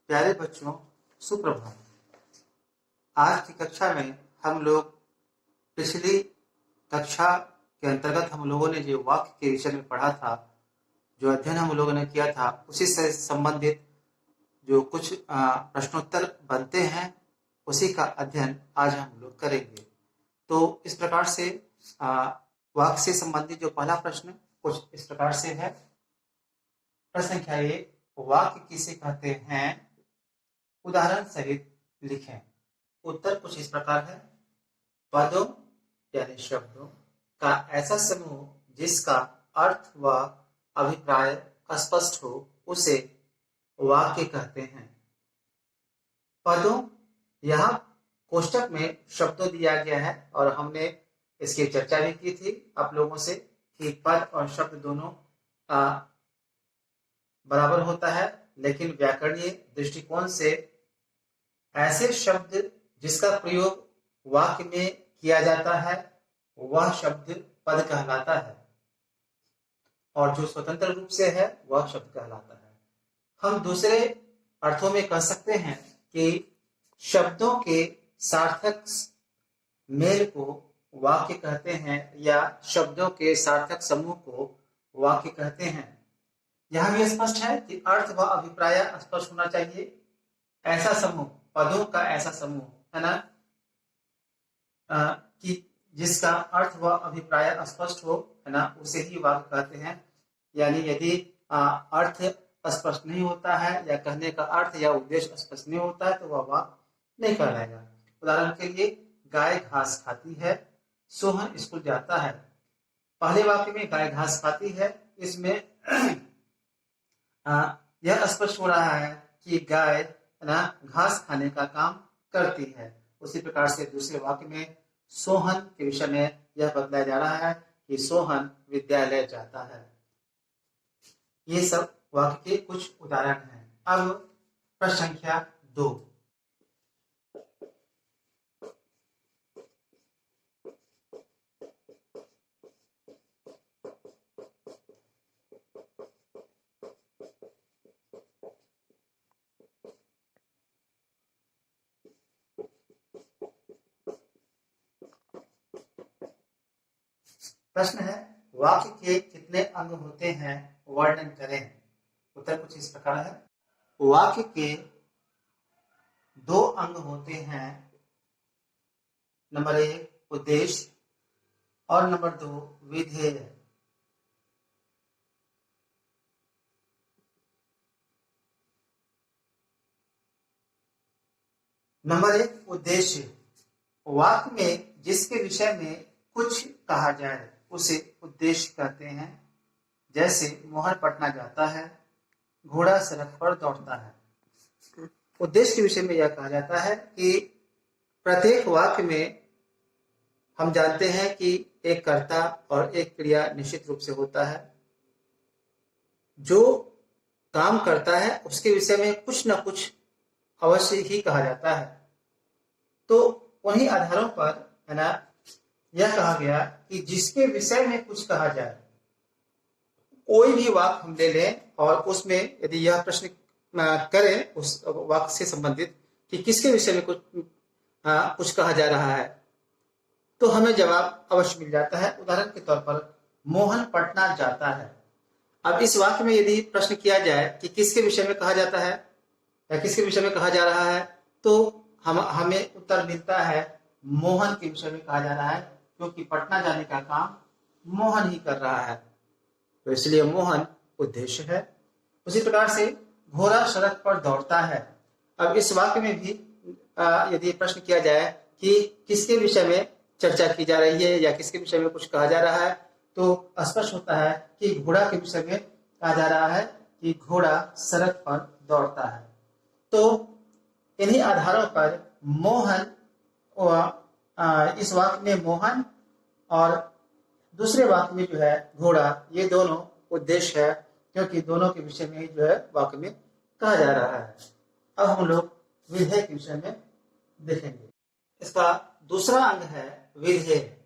प्यारे बच्चों, सुप्रभात। आज की कक्षा में हम लोग पिछली कक्षा के अंतर्गत हम लोगों ने जो वाक्य के विषय में पढ़ा था, जो अध्ययन हम लोगों ने किया था, उसी से संबंधित जो कुछ प्रश्नोत्तर बनते हैं, उसी का अध्ययन आज हम लोग करेंगे। तो इस प्रकार से वाक्य से संबंधित जो पहला प्रश्न कुछ इस प्रकार से है। प्रश्न संख्या 1, वाक्य किसे कहते हैं, उदाहरण सहित लिखें। उत्तर कुछ इस प्रकार है। पदों यानी शब्दों का ऐसा समूह जिसका अर्थ व अभिप्राय स्पष्ट हो, उसे वाक्य कहते हैं। पदों, यहाँ कोष्टक में शब्दों दिया गया है और हमने इसकी चर्चा भी की थी आप लोगों से कि पद और शब्द दोनों बराबर होता है, लेकिन व्याकरणीय दृष्टिकोण से ऐसे शब्द जिसका प्रयोग वाक्य में किया जाता है वह शब्द पद कहलाता है, और जो स्वतंत्र रूप से है वह शब्द कहलाता है। हम दूसरे अर्थों में कह सकते हैं कि शब्दों के सार्थक मेल को वाक्य कहते हैं या शब्दों के सार्थक समूह को वाक्य कहते हैं। यह भी स्पष्ट है कि अर्थ व अभिप्राय स्पष्ट होना चाहिए। ऐसा समूह, पदों का ऐसा समूह है ना, कि जिसका अर्थ व अभिप्राय स्पष्ट हो, है ना, उसे ही वाक्य कहते हैं। यानी यदि अर्थ स्पष्ट नहीं होता है या कहने का अर्थ या उद्देश्य स्पष्ट नहीं होता है तो वह वाक्य नहीं कहलाएगा। उदाहरण के लिए, गाय घास खाती है, सोहन स्कूल जाता है। पहले वाक्य में गाय घास खाती है, इसमें यह स्पष्ट हो रहा है कि गाय ना घास खाने का काम करती है। उसी प्रकार से दूसरे वाक्य में सोहन के विषय में यह बदलाया जा रहा है कि सोहन विद्यालय जाता है। ये सब वाक्य के कुछ उदाहरण हैं। अब प्रश्न संख्या 2, प्रश्न है, वाक्य के कितने अंग होते हैं, वर्णन करें। उत्तर कुछ इस प्रकार है। वाक्य के 2 अंग होते हैं। नंबर 1 उद्देश्य और नंबर 2 विधेय। नंबर 1 उद्देश्य, वाक्य में जिसके विषय में कुछ कहा जाए उसे उद्देश्य कहते हैं। जैसे मोहन पटना जाता है, घोड़ा सड़क पर दौड़ता है। उद्देश्य के विषय में यह कहा जाता है कि प्रत्येक वाक्य में हम जानते हैं कि एक कर्ता और एक क्रिया निश्चित रूप से होता है। जो काम करता है उसके विषय में कुछ न कुछ अवश्य ही कहा जाता है। तो उन्हीं आधारों पर, है ना, यह कहा गया कि जिसके विषय में कुछ कहा जाए, कोई भी वाक्य हम ले लें और उसमें यदि यह प्रश्न करें उस वाक्य से संबंधित कि किसके विषय में कुछ कहा जा रहा है, तो हमें जवाब अवश्य मिल जाता है। उदाहरण के तौर पर, मोहन पटना जाता है। अब इस वाक्य में यदि प्रश्न किया जाए कि किसके विषय में कहा जाता है या किसके विषय में कहा जा रहा है, तो हमें उत्तर मिलता है मोहन के विषय में कहा जा रहा है, क्योंकि पटना जाने का काम मोहन ही कर रहा है, तो इसलिए मोहन उद्देश्य है। उसी प्रकार से घोड़ा सड़क पर दौड़ता है। अब इस वाक्य में भी यदि प्रश्न किया जाए कि किसके विषय में चर्चा की जा रही है या किसके विषय में कुछ कहा जा रहा है, तो स्पष्ट होता है कि घोड़ा के विषय में कहा जा रहा है कि घोड़ा सड़क पर दौड़ता है। तो इन्हीं आधारों पर मोहन, इस वाक्य में मोहन और दूसरे वाक्य में जो है घोड़ा, ये दोनों उद्देश्य है, क्योंकि दोनों के विषय में जो है वाक्य में कहा जा रहा है। अब हम लोग विधेय के विषय में देखेंगे। इसका दूसरा अंग है विधेय।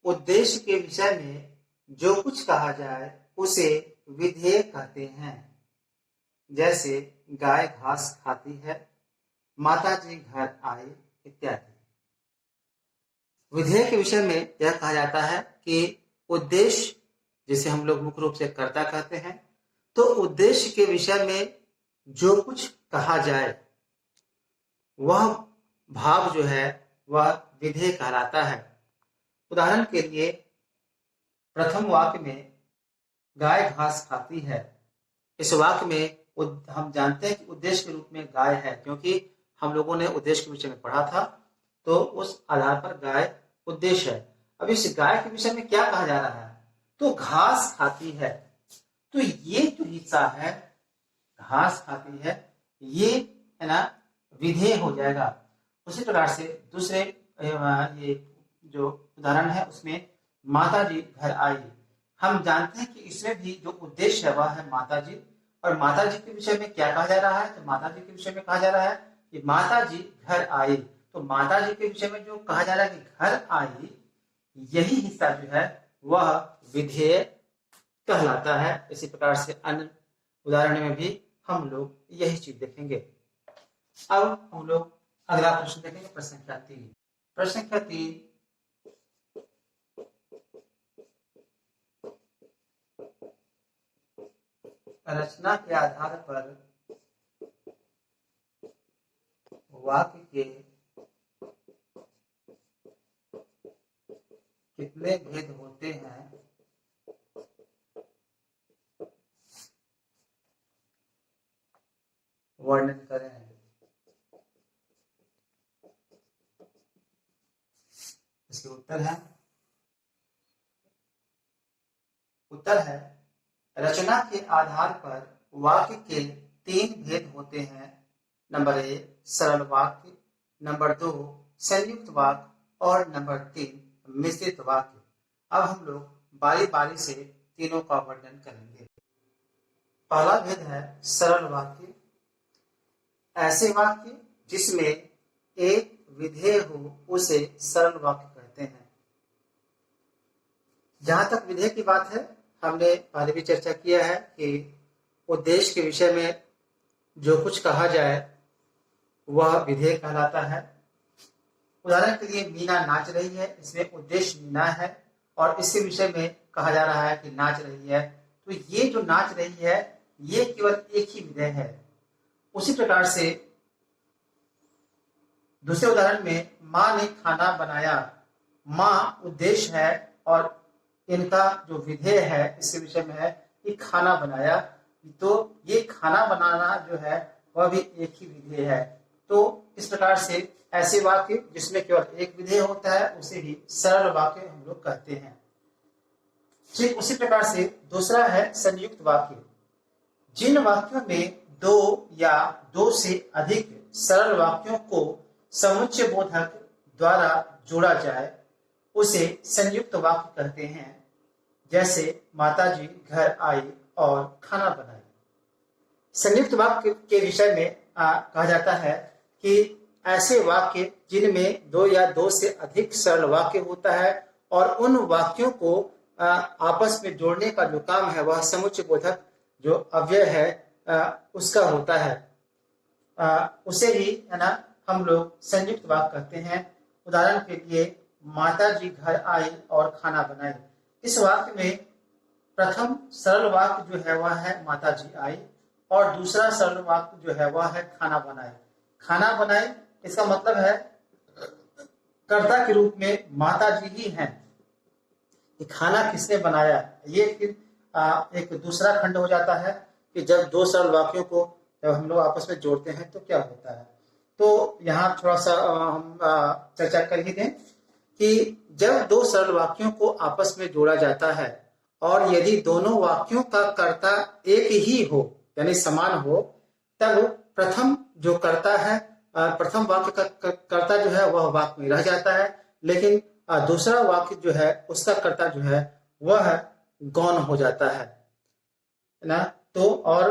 उद्देश्य के विषय में जो कुछ कहा जाए उसे विधेय कहते हैं। जैसे गाय घास खाती है, माता जी घर आए इत्यादि। विधेय के विषय में यह कहा जाता है कि उद्देश्य, जिसे हम लोग मुख्य रूप से कर्ता कहते हैं, तो उद्देश्य के विषय में जो कुछ कहा जाए वह भाव जो है वह विधेय कहलाता है। उदाहरण के लिए प्रथम वाक्य में गाय घास खाती है, इस वाक्य में हम जानते हैं कि उद्देश्य के रूप में गाय है, क्योंकि हम लोगों ने उद्देश्य के विषय में पढ़ा था, तो उस आधार पर गाय उद्देश्य है। अब इस गाय के विषय में क्या कहा जा रहा है, तो घास खाती है, तो ये जो हिस्सा है घास खाती है, ये है ना विधेय हो जाएगा। उसी प्रकार से दूसरे ये जो उदाहरण है उसमें माता जी घर आई, हम जानते हैं कि इसमें भी जो उद्देश्य है वह है माता जी, और माता जी के विषय में क्या कहा जा रहा है, तो माता जी के विषय में कहा जा रहा है कि माता जी घर आई। तो माता जी के विषय में जो कहा जा रहा है कि घर आई, यही हिस्सा जो है वह विधेय कहलाता है। इसी प्रकार से अन्य उदाहरण में भी हम लोग यही चीज देखेंगे। अब हम लोग अगला प्रश्न देखेंगे, प्रश्न संख्या 3। प्रश्न संख्या 3, रचना के आधार पर वाक्य के कितने भेद होते हैं वर्णन करें। इसके उत्तर है रचना के आधार पर वाक्य के 3 भेद होते हैं। नंबर 1 सरल वाक्य, नंबर 2 संयुक्त वाक्य, और नंबर 3 मिश्रित वाक्य। अब हम लोग बारी बारी से तीनों का वर्णन करेंगे। पहला भेद है सरल वाक्य। ऐसे वाक्य जिसमें एक विधेय हो उसे सरल वाक्य कहते हैं। जहां तक विधेय की बात है, हमने पहले भी चर्चा किया है कि उद्देश्य के विषय में जो कुछ कहा जाए वह विधेय कहलाता है। उदाहरण के लिए मीना नाच रही है, इसमें उद्देश्य मीना है और इसके विषय में कहा जा रहा है कि नाच रही है, तो ये जो नाच रही है ये केवल एक ही विधेय है। उसी प्रकार से दूसरे उदाहरण में माँ ने खाना बनाया, माँ उद्देश्य है और इनका जो विधेय है इसके विषय में है कि खाना बनाया, तो ये खाना बनाना जो है वह भी एक ही विधेय है। तो इस प्रकार से ऐसे वाक्य जिसमें केवल एक विधेय होता है उसे ही सरल वाक्य हम लोग कहते हैं। ठीक उसी प्रकार से दूसरा है संयुक्त वाक्य। जिन वाक्यों में 2 या 2 से अधिक सरल वाक्यों को समुच्चय बोधक द्वारा जोड़ा जाए उसे संयुक्त वाक्य कहते हैं। जैसे माताजी घर आई और खाना बनाई। संयुक्त वाक्य के विषय में कहा जाता है कि ऐसे वाक्य जिनमें 2 या 2 से अधिक सरल वाक्य होता है और उन वाक्यों को आपस में जोड़ने का जो काम है वह समुच्चय बोधक जो अव्यय है उसका होता है, उसे ही है ना हम लोग संयुक्त वाक्य कहते हैं। उदाहरण के लिए माता जी घर आई और खाना बनाई। इस वाक्य में प्रथम सरल वाक्य जो है वह है माता जी आई और दूसरा सरल वाक्य जो है वह है खाना बनाए। खाना बनाए इसका मतलब है कर्ता के रूप में माता जी ही हैं। खाना किसने बनाया, ये फिर एक दूसरा खंड हो जाता है कि जब 2 सरल वाक्यों को जब हम लोग आपस में जोड़ते हैं तो क्या होता है। तो यहाँ थोड़ा सा हम चर्चा कर ही दें कि जब 2 सरल वाक्यों को आपस में जोड़ा जाता है और यदि दोनों वाक्यों का कर्ता एक ही हो यानी समान हो, तब प्रथम जो कर्ता है प्रथम वाक्य का कर्ता जो है वह वाक्य में रह जाता है, लेकिन दूसरा वाक्य जो है उसका कर्ता जो है वह गौण हो जाता है ना। तो और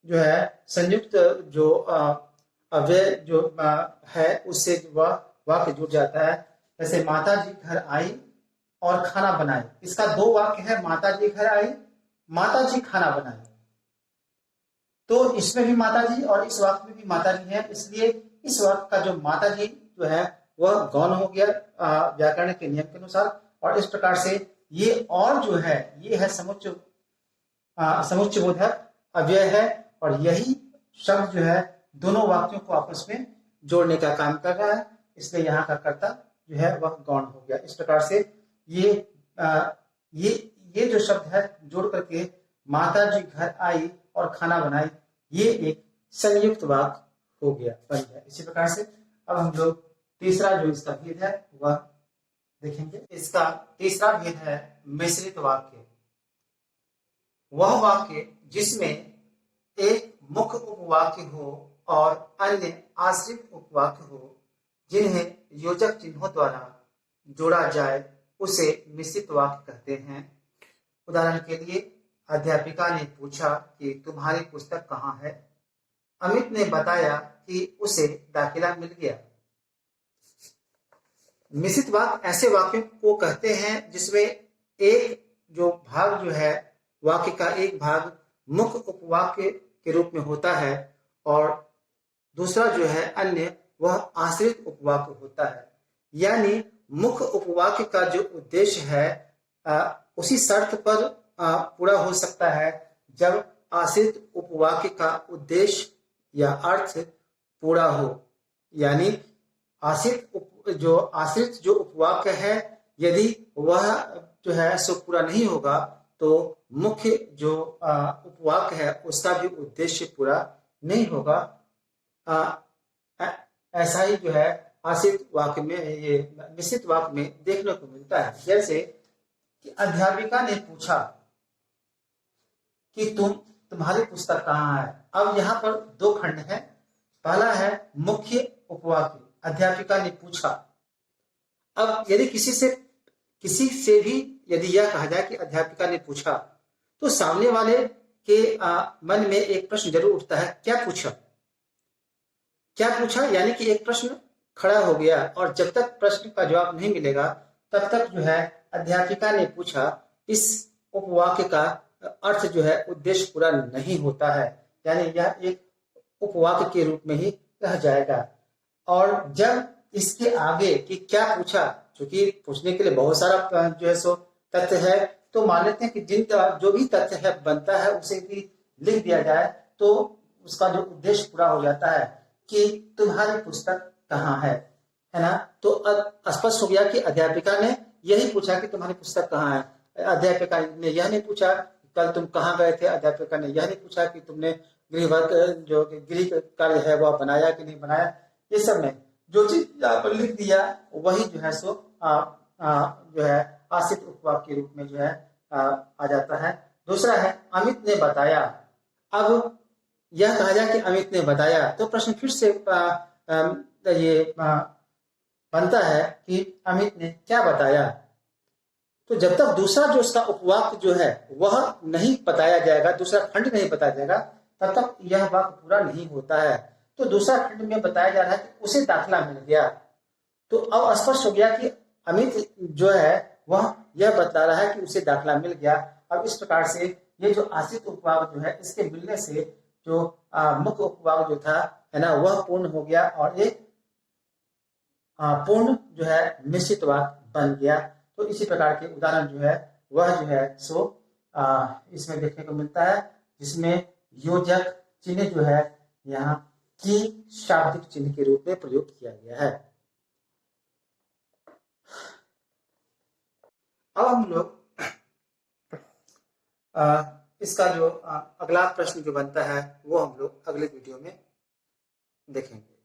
जो है संयुक्त जो अव्यय जो है उससे वह वाक्य जुड़ जाता है। जैसे माता जी घर आई और खाना बनाई, इसका 2 वाक्य है माता जी घर आई, माता जी खाना बनाई। तो इसमें भी माता जी और इस वाक्य में भी माता जी है, इसलिए इस वाक्य का जो माता जी जो है वह गौण हो गया व्याकरण के नियम के अनुसार। और इस प्रकार से ये और जो है ये है समुच्चयबोधक अव्यय है, और यही शब्द जो है दोनों वाक्यों को आपस में जोड़ने का काम कर रहा है, इसलिए यहाँ का कर्ता जो है वह गौण हो गया। इस प्रकार से ये जो शब्द है जोड़ करके माता जी घर आई और खाना बनाई, ये एक संयुक्त वाक्य हो गया, बन गया। इसी प्रकार से अब हम लोग तीसरा जो इसका भेद है वह देखेंगे। इसका तीसरा भेद है मिश्रित वाक्य। वह वाक्य जिसमें एक मुख्य उपवाक्य हो और अन्य आश्रित उपवाक्य हो, जिन्हें योजक चिन्हों द्वारा जोड़ा जाए, उसे मिश्रित वाक्य कहते हैं। उदाहरण के लिए, अध्यापिका ने पूछा कि तुम्हारी पुस्तक कहाँ है। अमित ने बताया कि उसे दाखिला मिल गया। मिश्रित वाक्य ऐसे वाक्यों को कहते हैं जिसमें एक जो भाग जो है वाक्य का एक भाग मुख्य उपवाक्य के रूप में होता है और दूसरा जो है अन्य वह आश्रित उपवाक्य होता है। यानी मुख्य उपवाक्य का जो उद्देश्य है उसी शर्त पर पूरा हो सकता है जब आश्रित उपवाक्य का उद्देश्य या अर्थ पूरा हो। यानी आश्रित जो उपवाक्य है यदि वह जो है सो पूरा नहीं होगा तो मुख्य जो उपवाक्य है उसका भी उद्देश्य पूरा नहीं होगा। ऐसा ही जो है आश्रित वाक्य में, ये मिश्रित वाक्य में देखने को मिलता है। जैसे कि अध्यापिका ने पूछा कि तुम्हारी पुस्तक कहाँ है। अब यहाँ पर दो खंड है। पहला है मुख्य उपवाक्य, अध्यापिका ने पूछा। अब यदि किसी से भी यदि यह कहा जाए कि अध्यापिका ने पूछा, तो सामने वाले के मन में एक प्रश्न जरूर उठता है, क्या पूछा। क्या पूछा यानी कि एक प्रश्न खड़ा हो गया, और जब तक प्रश्न का जवाब नहीं मिलेगा तब तक जो है अध्यापिका ने पूछा इस उपवाक्य का अर्थ जो है उद्देश्य पूरा नहीं होता है, यानी यह एक उपवाक्य के रूप में ही रह जाएगा। और जब इसके आगे कि क्या पूछा, क्योंकि पूछने के लिए बहुत सारा जो है सो तथ्य है, तो मान लेते हैं कि जो भी तथ्य है बनता है उसे भी लिख दिया जाए तो उसका जो उद्देश्य पूरा हो जाता है कि तुम्हारी पुस्तक कहाँ है ना। तो स्पष्ट हो गया कि अध्यापिका ने यही पूछा कि तुम्हारी पुस्तक कहाँ है। अध्यापिका ने यह नहीं पूछा कल तुम कहाँ गए थे। अध्यापिका ने यह नहीं पूछा कि तुमने गृह कार्य है वह बनाया कि नहीं बनाया। ये सब में जो चीज यहाँ पर लिख दिया वही जो है सो जो है आश्रित उपवाक्य के रूप में जो है आ जाता है। दूसरा है अमित ने बताया। अब यह कहा जाए कि अमित ने बताया तो प्रश्न फिर से ये बनता है कि अमित ने क्या बताया। तो जब तक दूसरा जो उसका उपवाक्य जो है वह नहीं बताया जाएगा, दूसरा खंड नहीं बताया जाएगा, तब तक यह वाक्य पूरा नहीं होता है। तो दूसरा खंड में बताया जा रहा है कि उसे दाखिला मिल गया। तो अब स्पष्ट हो गया कि अमित जो है वह यह बता रहा है कि उसे दाखिला मिल गया। अब इस प्रकार से ये जो आश्रित उपवाक्य जो है इसके मिलने से जो मुख्य उपवाक्य जो था है ना वह पूर्ण हो गया और एक पूर्ण जो है मिश्रित वाक्य बन गया। तो इसी प्रकार के उदाहरण जो है वह जो है सो इसमें देखने को मिलता है, जिसमें योजक चिन्ह जो है यहाँ की शाब्दिक चिन्ह के रूप में प्रयोग किया गया है। अब हम लोग इसका जो अगला प्रश्न जो बनता है वो हम लोग अगले वीडियो में देखेंगे।